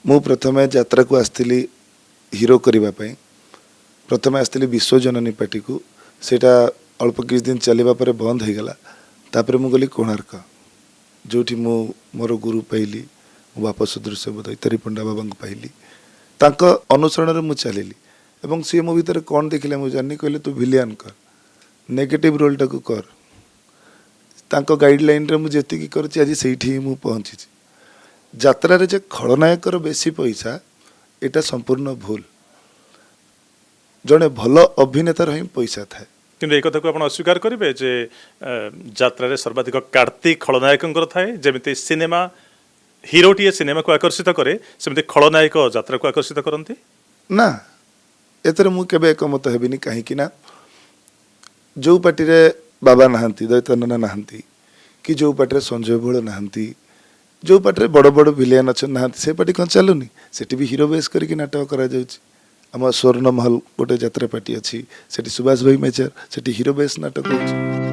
ମୁଁ ପ୍ରଥମେ ଯାତ୍ରାକୁ ଆସିଥିଲି ହିରୋ କରିବା ପାଇଁ। ପ୍ରଥମେ ଆସିଥିଲି ବିଶ୍ୱଜନନୀ ପାର୍ଟିକୁ, ସେଇଟା ଅଳ୍ପ କିଛି ଦିନ ଚାଲିବା ପରେ ବନ୍ଦ ହେଇଗଲା। ତାପରେ ମୁଁ ଗଲି କୋଣାର୍କ, ଯେଉଁଠି ମୁଁ ମୋର ଗୁରୁ ପାଇଲି, ମୋ ବାପ ସଦୃଶ ଦୈତାରୀ ପଣ୍ଡା ବାବାଙ୍କୁ ପାଇଲି। ତାଙ୍କ ଅନୁସରଣରେ ମୁଁ ଚାଲିଲି ଏବଂ ସିଏ ମୋ ଭିତରେ କ'ଣ ଦେଖିଲେ ମୁଁ ଜାଣିନି, କହିଲେ ତୁ ଭିଲିଆନ୍ କର, ନେଗେଟିଭ୍ ରୋଲ୍ଟାକୁ କର। ତାଙ୍କ ଗାଇଡ଼ଲାଇନ୍ରେ ମୁଁ ଯେତିକି କରିଛି ଆଜି ସେଇଠି ହିଁ ମୁଁ ପହଞ୍ଚିଛି। ଯାତ୍ରାରେ ଯେ ଖଳନାୟକର ବେଶୀ ପଇସା, ଏଇଟା ସମ୍ପୂର୍ଣ୍ଣ ଭୁଲ। ଜଣେ ଭଲ ଅଭିନେତାର ହିଁ ପଇସା ଥାଏ। କିନ୍ତୁ এই কথাକୁ ଆପଣ ଅସ୍ୱୀକାର କରିବେ ଯେ ଯାତ୍ରାରେ ସର୍ବାଧିକ କାର୍ତ୍ତି ଖଳନାୟକଙ୍କର ଥାଏ। ଯେମିତି ସିନେମା ହିରୋଟିଏ ସିନେମାକୁ ଆକର୍ଷିତ କରେ, ସେମିତି ଖଳନାୟକ ଯାତ୍ରାକୁ ଆକର୍ଷିତ କରନ୍ତି। ନା, ଏଥିରେ ମୁଁ କେବେ ଏକମତ ହେବିନି। କାହିଁକି ନା ଯେଉଁ ପାର୍ଟିରେ ବାବା ନାହାନ୍ତି, ଦୈତାନନା ନାହାନ୍ତି, କି ଯେଉଁ ପାର୍ଟିରେ ସଞ୍ଜୟ ଭୋଳ ନାହାନ୍ତି, ଯେଉଁ ପାର୍ଟିରେ ବଡ଼ ବଡ଼ ଭିଲିଆନ୍ ଅଛନ୍ତି ନାହାନ୍ତି, ସେ ପାର୍ଟି କ'ଣ ଚାଲୁନି? ସେଠି ବି ହିରୋ ବେସ୍ କରିକି ନାଟକ କରାଯାଉଛି। ଆମ ସ୍ୱର୍ଣ୍ଣମହଲ ଗୋଟେ ଯାତ୍ରା ପାର୍ଟି ଅଛି, ସେଠି ସୁଭାଷ ଭାଇ ମେଜର, ସେଠି ହିରୋ ବେସ୍ ନାଟକ ହେଉଛି।